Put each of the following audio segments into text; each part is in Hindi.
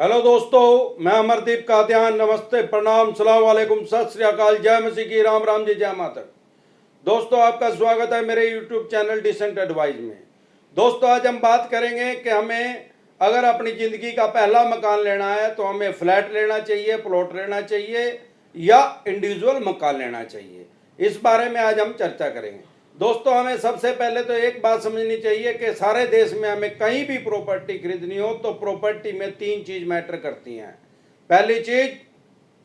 हेलो दोस्तों, मैं अमरदीप कादियान। नमस्ते, प्रणाम, सलाम वालेकुम, सत श्री अकाल, जय मसीह की, राम राम जी, जय माता। दोस्तों, आपका स्वागत है मेरे यूट्यूब चैनल डिसेंट एडवाइस में। दोस्तों, आज हम बात करेंगे कि हमें अगर अपनी ज़िंदगी का पहला मकान लेना है तो हमें फ्लैट लेना चाहिए, प्लॉट लेना चाहिए या इंडिविजुअल मकान लेना चाहिए। इस बारे में आज हम चर्चा करेंगे। दोस्तों, हमें सबसे पहले तो एक बात समझनी चाहिए कि सारे देश में हमें कहीं भी प्रॉपर्टी खरीदनी हो तो प्रॉपर्टी में तीन चीज मैटर करती हैं। पहली चीज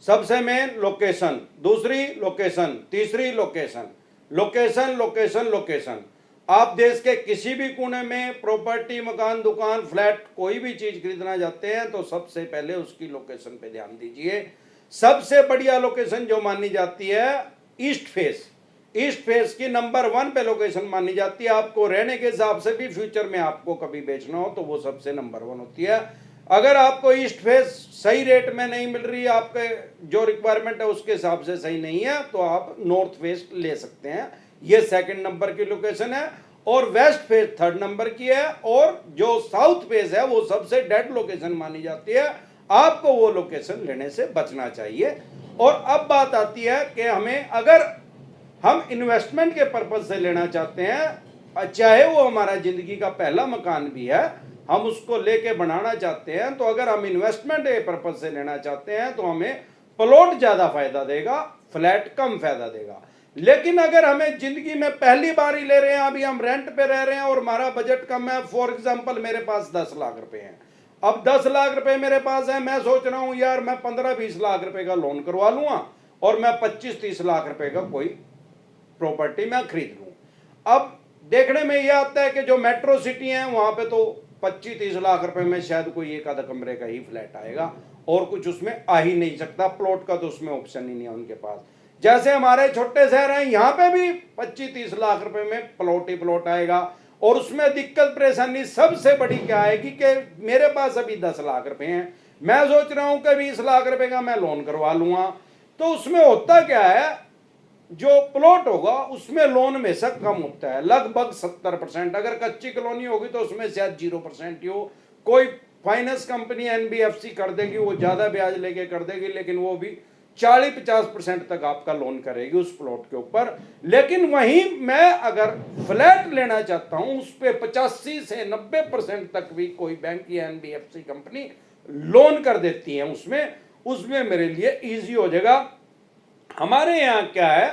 सबसे मेन लोकेशन, दूसरी लोकेशन, तीसरी लोकेशन। Location location location. आप देश के किसी भी कोने में प्रॉपर्टी, मकान, दुकान, फ्लैट, कोई भी चीज खरीदना चाहते हैं तो सबसे पहले उसकी लोकेशन पे ध्यान दीजिए। सबसे बढ़िया लोकेशन जो मानी जाती है ईस्ट फेस। ईस्ट फेस की नंबर 1 पे लोकेशन मानी जाती है। आपको रहने के हिसाब से भी फ्यूचर में आपको कभी बेचना हो तो वो सबसे नंबर 1 होती है। अगर आपको ईस्ट फेस सही रेट में नहीं मिल रही, आपके जो रिक्वायरमेंट है उसके हिसाब से सही नहीं है, तो आप नॉर्थ फेस ले सकते हैं, ये सेकंड नंबर की लोकेशन है। और वेस्ट फेस थर्ड नंबर की है। और जो साउथ फेस है वो सबसे डेड लोकेशन मानी जाती है। आपको वो लोकेशन लेने से बचना चाहिए। और अब बात आती है कि हमें अगर हम इन्वेस्टमेंट के पर्पज से लेना चाहते हैं, चाहे वो हमारा जिंदगी का पहला मकान भी है, हम उसको लेके बनाना चाहते हैं, तो अगर हम इन्वेस्टमेंट के पर्पज से लेना चाहते हैं तो हमें प्लॉट ज्यादा फायदा देगा, फ्लैट कम फायदा देगा। लेकिन अगर हमें जिंदगी में पहली बार ही ले रहे हैं, अभी हम रेंट पे रह रहे हैं और हमारा बजट कम है, फॉर एग्जाम्पल मेरे पास 10 लाख रुपए हैं, अब 10 लाख रुपए मेरे पास है, मैं सोच रहा हूं यार मैं 15-20 लाख रुपए का लोन करवा लूंगा और मैं 25-30 लाख रुपए का कोई प्रॉपर्टी मैं खरीद लूं। अब देखने में यह आता है कि जो मेट्रो सिटी है वहां पे तो 25-30 लाख रुपए में शायद कोई एक आधा कमरे का ही फ्लैट आएगा और कुछ उसमें आ ही नहीं सकता। प्लॉट का तो उसमें ऑप्शन ही नहीं है उनके पास। जैसे हमारे छोटे शहर हैं, यहाँ पे भी 25-30 लाख रुपए में प्लॉट ही प्लॉट आएगा। और उसमें दिक्कत परेशानी सबसे बड़ी क्या आएगी कि मेरे पास अभी 10 लाख रुपए हैं, मैं सोच रहा हूं कि 20 लाख रुपए का मैं लोन करवा लूंगा। तो उसमें होता क्या है, जो प्लॉट होगा उसमें लोन हमेशा कम होता है, लगभग 70%। अगर कच्ची कॉलोनी होगी तो उसमें शायद 0% ही हो। कोई फाइनेंस कंपनी एनबीएफसी कर देगी, वो ज्यादा ब्याज लेके कर देगी, लेकिन वो भी 40-50% तक आपका लोन करेगी उस प्लॉट के ऊपर। लेकिन वहीं मैं अगर फ्लैट लेना चाहता हूं, उस पर 85 से 90% तक भी कोई बैंक या एनबीएफसी कंपनी लोन कर देती है। उसमें मेरे लिए ईजी हो जाएगा। हमारे यहाँ क्या है,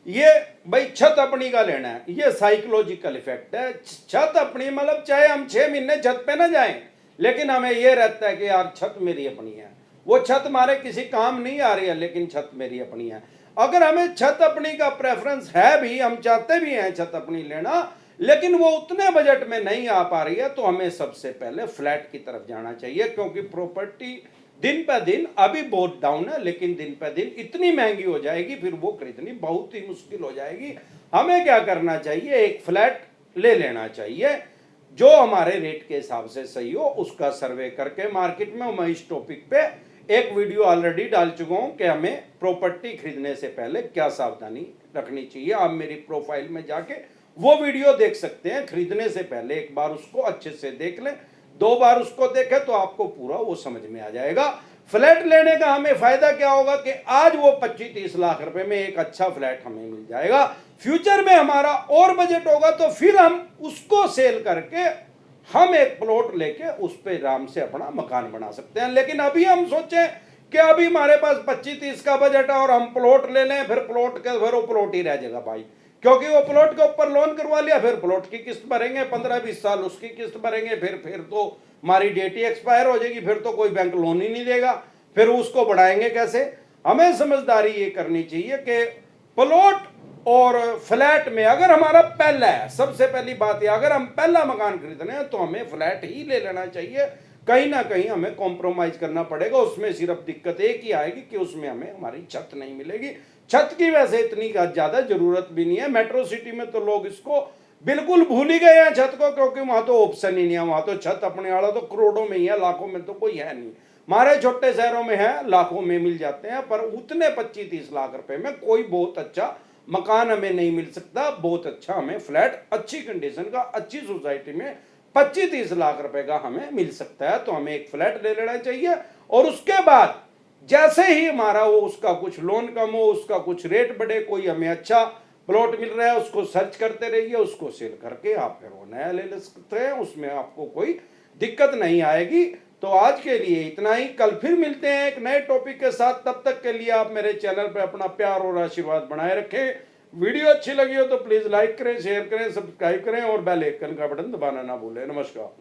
ये भाई छत अपनी का लेना है, ये साइकोलॉजिकल इफेक्ट है। छत अपनी मतलब चाहे हम 6 महीने छत पे ना जाएं, लेकिन हमें ये रहता है कि यार छत मेरी अपनी है। वो छत हमारे किसी काम नहीं आ रही है, लेकिन छत मेरी अपनी है। अगर हमें छत अपनी का प्रेफरेंस है भी, हम चाहते भी हैं छत अपनी लेना, लेकिन वो उतने बजट में नहीं आ पा रही है, तो हमें सबसे पहले फ्लैट की तरफ जाना चाहिए। क्योंकि प्रॉपर्टी दिन पे दिन अभी बहुत डाउन है, लेकिन दिन पे दिन इतनी महंगी हो जाएगी, फिर वो खरीदनी बहुत ही मुश्किल हो जाएगी। हमें क्या करना चाहिए, एक फ्लैट ले लेना चाहिए जो हमारे रेट के हिसाब से सही हो। उसका सर्वे करके मार्केट में, मैं इस टॉपिक पे एक वीडियो ऑलरेडी डाल चुका हूं कि हमें प्रॉपर्टी खरीदने से पहले क्या सावधानी रखनी चाहिए। आप मेरी प्रोफाइल में जाके वो वीडियो देख सकते हैं। खरीदने से पहले एक बार उसको अच्छे से देख लें, 2 बार उसको देखें तो आपको पूरा वो समझ में आ जाएगा। फ्लैट लेने का हमें फायदा क्या होगा कि आज वो 25-30 लाख रुपए में एक अच्छा फ्लैट हमें मिल जाएगा। फ्यूचर में हमारा और बजट होगा तो फिर हम उसको सेल करके हम एक प्लॉट लेके उस पे आराम से अपना मकान बना सकते हैं। लेकिन अभी हम सोचें कि अभी हमारे पास 25-30 का बजट है और हम प्लॉट ले लें, फिर प्लॉट के फिर वो प्लॉट ही रह जाएगा भाई, क्योंकि वो प्लॉट के ऊपर लोन करवा लिया, फिर प्लॉट की किस्त भरेंगे 15-20 साल, उसकी किस्त भरेंगे, फिर तो हमारी डेट ही एक्सपायर हो जाएगी, फिर तो कोई बैंक लोन ही नहीं देगा, फिर उसको बढ़ाएंगे कैसे। हमें समझदारी ये करनी चाहिए कि प्लॉट और फ्लैट में अगर हमारा पहला है, सबसे पहली बात है, अगर हम पहला मकान खरीदने हैं तो हमें फ्लैट ही ले लेना चाहिए। कहीं ना कहीं हमें कॉम्प्रोमाइज करना पड़ेगा, उसमें सिर्फ दिक्कत एक ही आएगी कि उसमें हमें हमारी छत नहीं मिलेगी। छत की वैसे इतनी ज्यादा जरूरत भी नहीं है। मेट्रो सिटी में तो लोग इसको बिल्कुल भूल ही गए हैं छत को, क्योंकि वहां तो ऑप्शन ही नहीं है। वहां तो छत अपने वाला तो करोड़ों में ही है, लाखों में तो कोई है नहीं। हमारे छोटे शहरों में है, लाखों में मिल जाते हैं, पर उतने 25-30 लाख रुपए में कोई बहुत अच्छा मकान हमें नहीं मिल सकता। बहुत अच्छा हमें फ्लैट अच्छी कंडीशन का अच्छी सोसाइटी में 25-30 लाख रुपए का हमें मिल सकता है। तो हमें एक फ्लैट ले लेना चाहिए और उसके बाद जैसे ही हमारा वो उसका कुछ लोन कम हो, उसका कुछ रेट बढ़े, कोई हमें अच्छा प्लॉट मिल रहा है, उसको सर्च करते रहिए, उसको सेल करके आप फिर वो नया ले सकते हैं, उसमें आपको कोई दिक्कत नहीं आएगी। तो आज के लिए इतना ही, कल फिर मिलते हैं एक नए टॉपिक के साथ। तब तक के लिए आप मेरे चैनल पे अपना प्यार और आशीर्वाद बनाए रखें। वीडियो अच्छी लगी हो तो प्लीज लाइक करें, शेयर करें, सब्सक्राइब करें और बेल आइकन का बटन दबाना ना भूलें। नमस्कार।